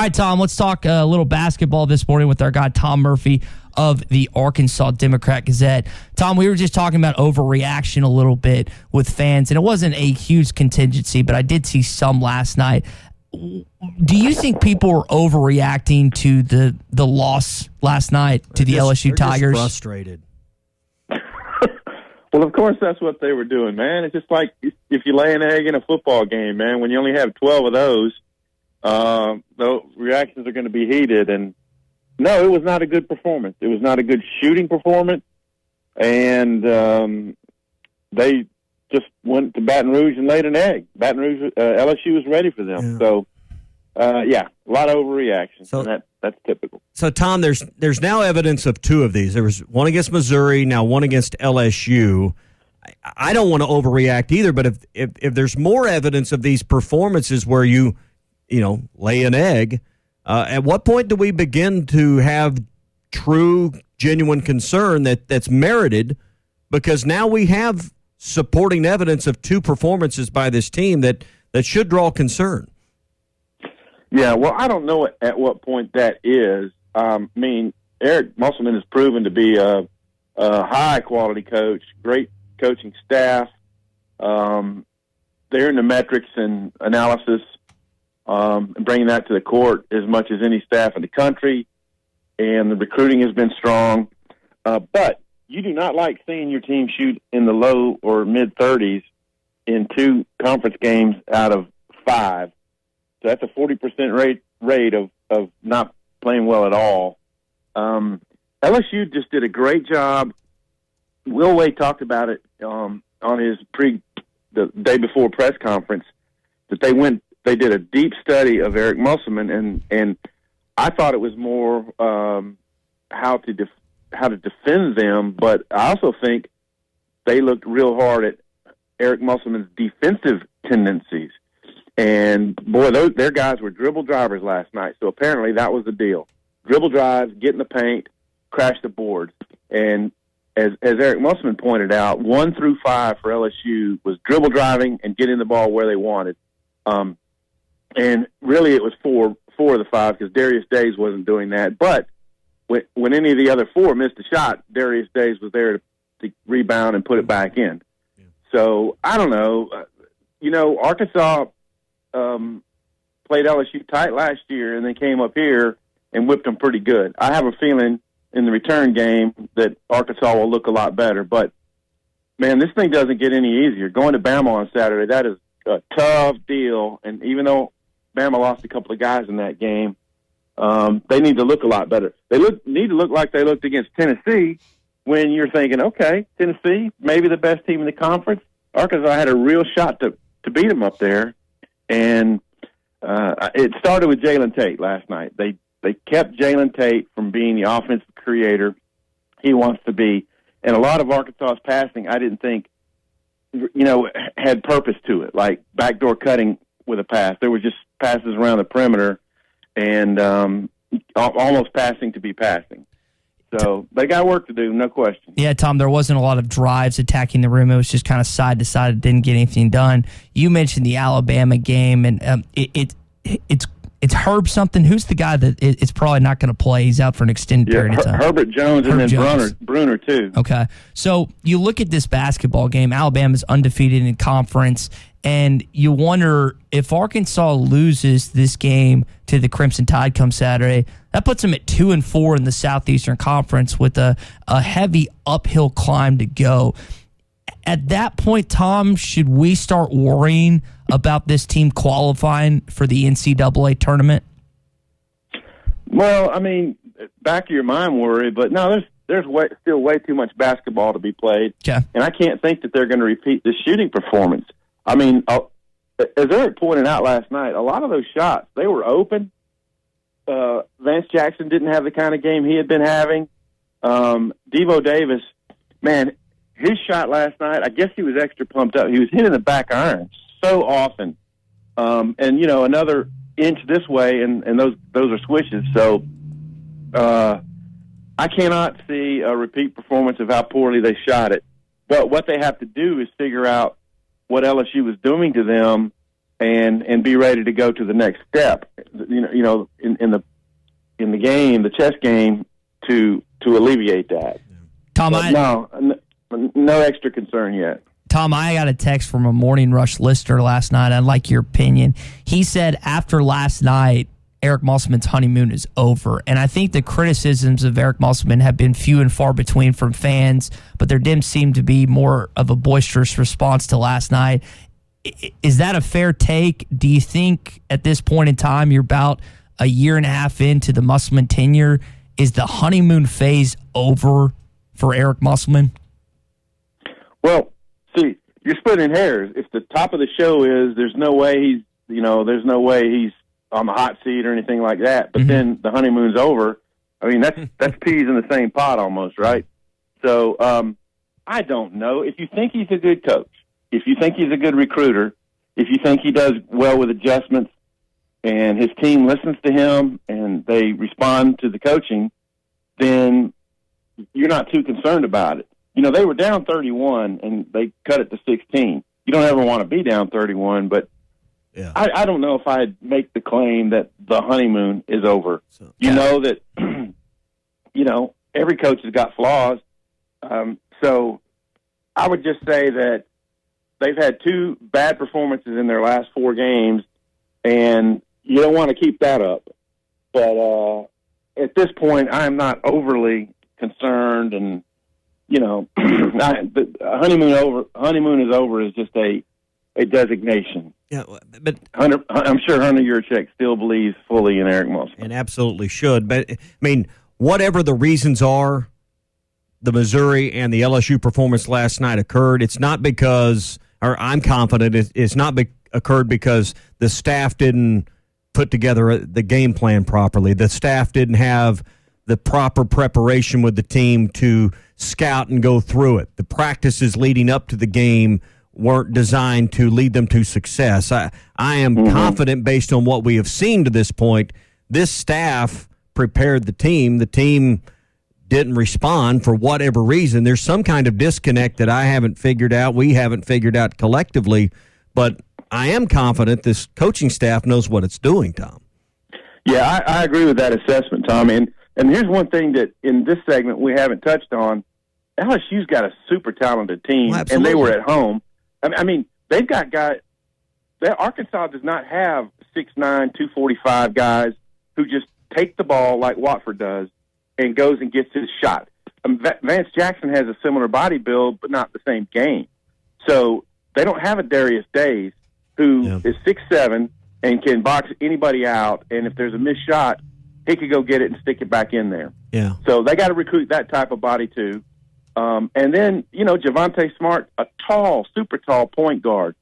All right, Tom, let's talk a little basketball this morning with our guy Tom Murphy of the Arkansas Democrat-Gazette. Tom, we were just talking about overreaction a little bit with fans, and it wasn't a huge contingency, but I did see some last night. Do you think people were overreacting to the loss last night to the LSU Tigers? Just frustrated. Well, of course, that's what they were doing, man. It's just like if you lay an egg in a football game, man, when you only have 12 of those, the reactions are going to be heated. And no, it was not a good performance. It was not a good shooting performance. And they just went to Baton Rouge and laid an egg. Baton Rouge, LSU was ready for them. Yeah. So, a lot of overreaction. So, and that's typical. So, Tom, there's now evidence of two of these. There was one against Missouri, now one against LSU. I don't want to overreact either, but if there's more evidence of these performances where you lay an egg, at what point do we begin to have true, genuine concern that's merited? Because now we have supporting evidence of two performances by this team that should draw concern. Yeah, well, I don't know at what point that is. Eric Musselman has proven to be a high-quality coach, great coaching staff. They're in the metrics and analysis and bringing that to the court as much as any staff in the country, and the recruiting has been strong. But you do not like seeing your team shoot in the low or mid-30s in 2 conference games out of 5. So that's a 40% rate of not playing well at all. LSU just did a great job. Will Wade talked about it on his the day before press conference that they did a deep study of Eric Musselman, and I thought it was more how to defend them, but I also think they looked real hard at Eric Musselman's defensive tendencies. And, boy, their guys were dribble drivers last night, so apparently that was the deal. Dribble drives, get in the paint, crash the boards. And as Eric Musselman pointed out, 1 through 5 for LSU was dribble driving and getting the ball where they wanted. And really it was 4 of the 5 because Darius Days wasn't doing that. But when any of the other 4 missed a shot, Darius Days was there to rebound and put it back in. Yeah. So, I don't know. Arkansas played LSU tight last year and then came up here and whipped them pretty good. I have a feeling in the return game that Arkansas will look a lot better. But, man, this thing doesn't get any easier. Going to Bama on Saturday, that is a tough deal. And even though Bama lost a couple of guys in that game, they need to look a lot better. They need to look like they looked against Tennessee when you're thinking, okay, Tennessee, maybe the best team in the conference. Arkansas had a real shot to beat them up there. And it started with Jalen Tate last night. They kept Jalen Tate from being the offensive creator he wants to be. And a lot of Arkansas's passing, I didn't think, had purpose to it, like backdoor cutting with a pass. There were just passes around the perimeter and almost passing to be passing. So they got work to do, no question. Yeah, Tom, there wasn't a lot of drives attacking the rim. It was just kind of side to side. It didn't get anything done. You mentioned the Alabama game, and it's Herb something. Who's the guy that it's probably not going to play? He's out for an extended period of time. Herbert Jones and then Bruner too. Okay. So you look at this basketball game. Alabama's undefeated in conference, and you wonder if Arkansas loses this game to the Crimson Tide come Saturday, that puts them at 2-4 in the Southeastern Conference with a heavy uphill climb to go. At that point, Tom, should we start worrying about this team qualifying for the NCAA tournament? Well, back of your mind worry, but no, there's still way too much basketball to be played. Okay. And I can't think that they're going to repeat the shooting performance. As Eric pointed out last night, a lot of those shots, they were open. Vance Jackson didn't have the kind of game he had been having. Devo Davis, man, his shot last night, I guess he was extra pumped up. He was hitting the back iron so often. Another inch this way, and those are swishes. So I cannot see a repeat performance of how poorly they shot it. But what they have to do is figure out what LSU was doing to them and be ready to go to the next step. In the game, the chess game, to alleviate that. Tom, no extra concern yet. Tom, I got a text from a Morning Rush listener last night. I'd like your opinion. He said after last night, Eric Musselman's honeymoon is over. And I think the criticisms of Eric Musselman have been few and far between from fans, but there didn't seem to be more of a boisterous response to last night. Is that a fair take? Do you think at this point in time, you're about a year and a half into the Musselman tenure, is the honeymoon phase over for Eric Musselman? Well, see, you're splitting hairs. If the top of the show is there's no way he's on the hot seat or anything like that, but then the honeymoon's over. I mean, that's peas in the same pot almost, right? So I don't know. If you think he's a good coach, if you think he's a good recruiter, if you think he does well with adjustments and his team listens to him and they respond to the coaching, then you're not too concerned about it. They were down 31 and they cut it to 16. You don't ever want to be down 31, but yeah. I don't know if I'd make the claim that the honeymoon is over. So, you know that, every coach has got flaws. So I would just say that they've had 2 bad performances in their last 4 games, and you don't want to keep that up. But at this point, I'm not overly concerned, and the honeymoon is over is just a designation. Yeah, but I'm sure Hunter Yurchek still believes fully in Eric Musselman. And absolutely should. But, I mean, whatever the reasons are, the Missouri and the LSU performance last night occurred. It's not because, or I'm confident it's not occurred because the staff didn't put together the game plan properly. The staff didn't have the proper preparation with the team to scout and go through it. The practices leading up to the game weren't designed to lead them to success. I am confident, based on what we have seen to this point, this staff prepared the team. The team didn't respond for whatever reason. There's some kind of disconnect that I haven't figured out. We haven't figured out collectively, but I am confident this coaching staff knows what it's doing, Tom. Yeah, I agree with that assessment, Tom. And here's one thing that in this segment we haven't touched on. LSU's got a super talented team, and they were at home. I mean, they've got guys. Arkansas does not have 6'9", 245 guys who just take the ball like Watford does and goes and gets his shot. Vance Jackson has a similar body build, but not the same game. So they don't have a Darius Days who is 6'7" and can box anybody out. And if there's a missed shot, he could go get it and stick it back in there. Yeah. So they got to recruit that type of body too. And then, Javonte Smart, a tall, super tall point guard.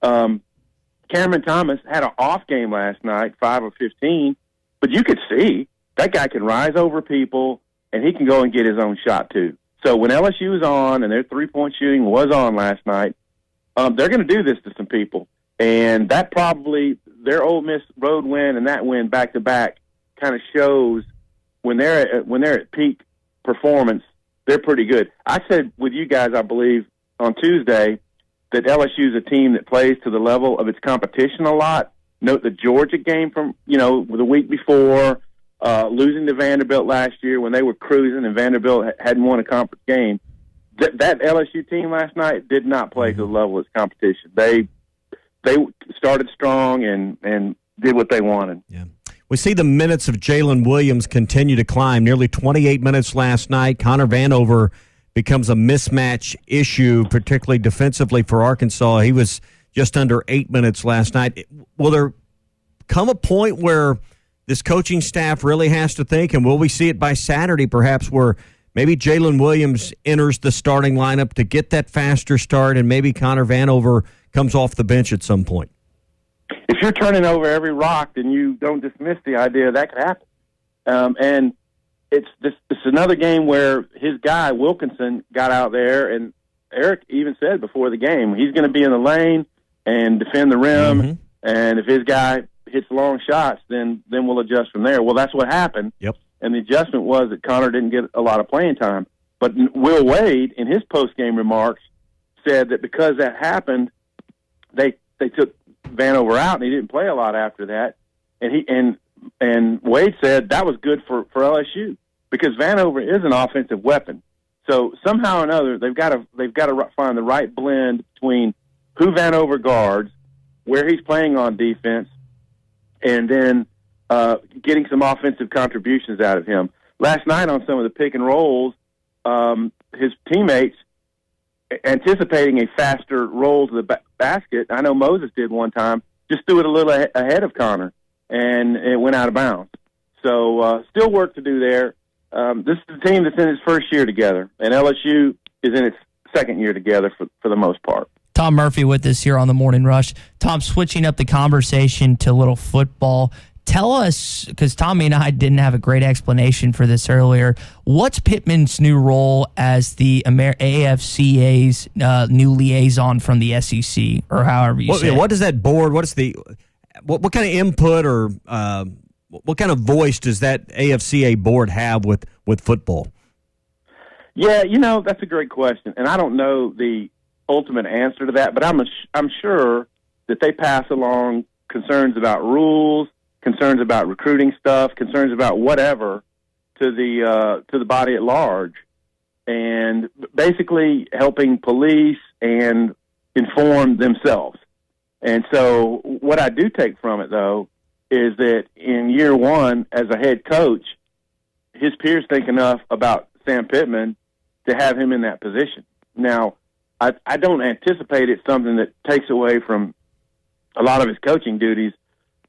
Cameron Thomas had an off game last night, 5 of 15, but you could see that guy can rise over people, and he can go and get his own shot too. So when LSU is on and their three-point shooting was on last night, they're going to do this to some people. And that probably, their Ole Miss road win and that win back-to-back kind of shows when they're at peak performance, they're pretty good. I said with you guys, I believe, on Tuesday that LSU is a team that plays to the level of its competition a lot. Note the Georgia game from, the week before, losing to Vanderbilt last year when they were cruising and Vanderbilt hadn't won a conference game. That LSU team last night did not play to the level of its competition. They started strong and did what they wanted. Yeah. We see the minutes of Jalen Williams continue to climb. Nearly 28 minutes last night. Connor Vanover becomes a mismatch issue, particularly defensively for Arkansas. He was just under 8 minutes last night. Will there come a point where this coaching staff really has to think, and will we see it by Saturday perhaps, where maybe Jalen Williams enters the starting lineup to get that faster start, and maybe Connor Vanover comes off the bench at some point? If you're turning over every rock, then you don't dismiss the idea that could happen. And it's another game where his guy, Wilkinson, got out there, and Eric even said before the game, he's going to be in the lane and defend the rim, and if his guy hits long shots, then we'll adjust from there. Well, that's what happened. Yep. And the adjustment was that Connor didn't get a lot of playing time. But Will Wade, in his post-game remarks, said that because that happened, they took Vanover out, and he didn't play a lot after that. And Wade said that was good for LSU because Vanover is an offensive weapon. So somehow or another, they've got to find the right blend between who Vanover guards, where he's playing on defense, and then getting some offensive contributions out of him. Last night on some of the pick and rolls, his teammates, anticipating a faster roll to the basket, I know Moses did one time, just threw it a little ahead of Connor, and it went out of bounds. So still work to do there. This is a team that's in its first year together, and LSU is in its second year together for the most part. Tom Murphy with us here on the Morning Rush. Tom, switching up the conversation to a little football. Tell us, because Tommy and I didn't have a great explanation for this earlier, what's Pittman's new role as the AFCA's new liaison from the SEC, or however you say it? What does that board, what kind of input or what kind of voice does that AFCA board have with football? Yeah, that's a great question, and I don't know the ultimate answer to that, but I'm sure that they pass along concerns about rules, concerns about recruiting stuff, concerns about whatever to the body at large, and basically helping police and inform themselves. And so what I do take from it, though, is that in year one as a head coach, his peers think enough about Sam Pittman to have him in that position. Now, I don't anticipate it's something that takes away from a lot of his coaching duties,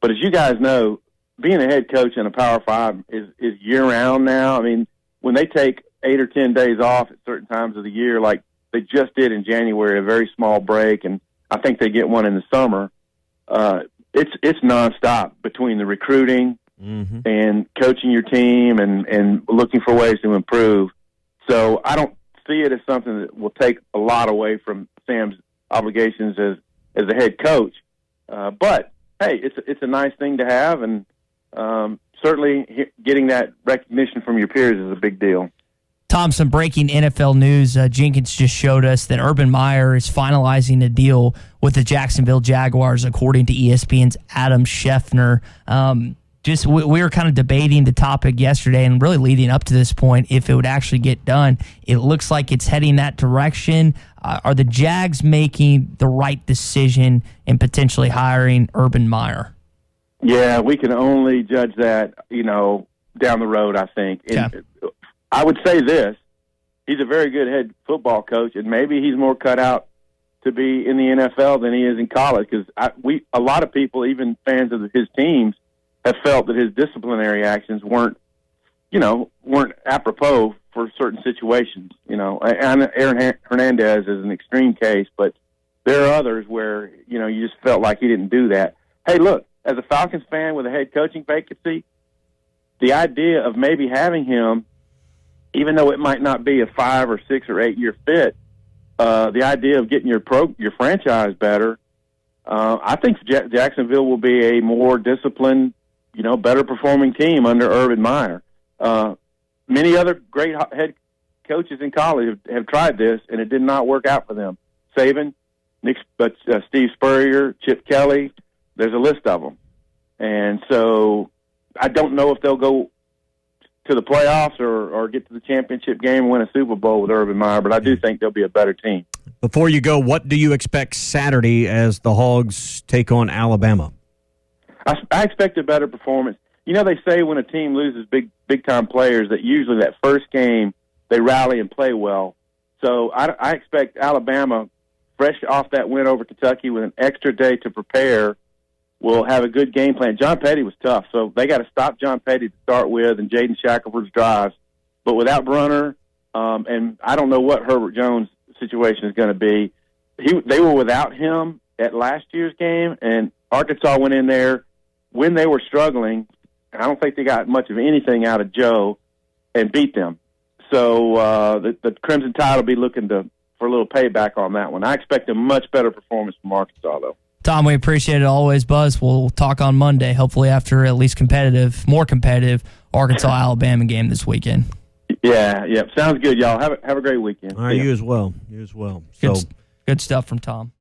but as you guys know, being a head coach in a Power 5 is year-round now. I mean, when they take 8 or 10 days off at certain times of the year, like they just did in January, a very small break, and I think they get one in the summer, it's nonstop between the recruiting and coaching your team and looking for ways to improve. So I don't see it as something that will take a lot away from Sam's obligations as a head coach. But hey, it's a nice thing to have, and certainly getting that recognition from your peers is a big deal. Tom, some breaking NFL news. Jenkins just showed us that Urban Meyer is finalizing a deal with the Jacksonville Jaguars, according to ESPN's Adam Schefter. We were kind of debating the topic yesterday and really leading up to this point if it would actually get done. It looks like it's heading that direction. Are the Jags making the right decision in potentially hiring Urban Meyer? Yeah, we can only judge that, down the road, I think. Yeah. I would say this. He's a very good head football coach, and maybe he's more cut out to be in the NFL than he is in college, because a lot of people, even fans of his teams, have felt that his disciplinary actions weren't apropos for certain situations. And Aaron Hernandez is an extreme case, but there are others where, you just felt like he didn't do that. Hey, look, as a Falcons fan with a head coaching vacancy, the idea of maybe having him, even though it might not be a 5 or 6 or 8 year fit, the idea of getting your franchise better, I think Jacksonville will be a more disciplined, better performing team under Urban Meyer. Many other great head coaches in college have tried this, and it did not work out for them. Saban, Steve Spurrier, Chip Kelly, there's a list of them. And so I don't know if they'll go to the playoffs or get to the championship game and win a Super Bowl with Urban Meyer, but I do think they'll be a better team. Before you go, what do you expect Saturday as the Hogs take on Alabama? I expect a better performance. They say when a team loses big-time players that usually that first game they rally and play well. So I expect Alabama, fresh off that win over Kentucky with an extra day to prepare, will have a good game plan. John Petty was tough, so they got to stop John Petty to start with and Jaden Shackelford's drives. But without Brunner, and I don't know what Herbert Jones' situation is going to be, they were without him at last year's game, and Arkansas went in there when they were struggling. I don't think they got much of anything out of Joe and beat them. So the Crimson Tide will be looking for a little payback on that one. I expect a much better performance from Arkansas, though. Tom, we appreciate it always, Buzz. We'll talk on Monday, hopefully after at least more competitive Arkansas-Alabama game this weekend. Yeah. Sounds good, y'all. Have a great weekend. All right, you as well. Good stuff from Tom.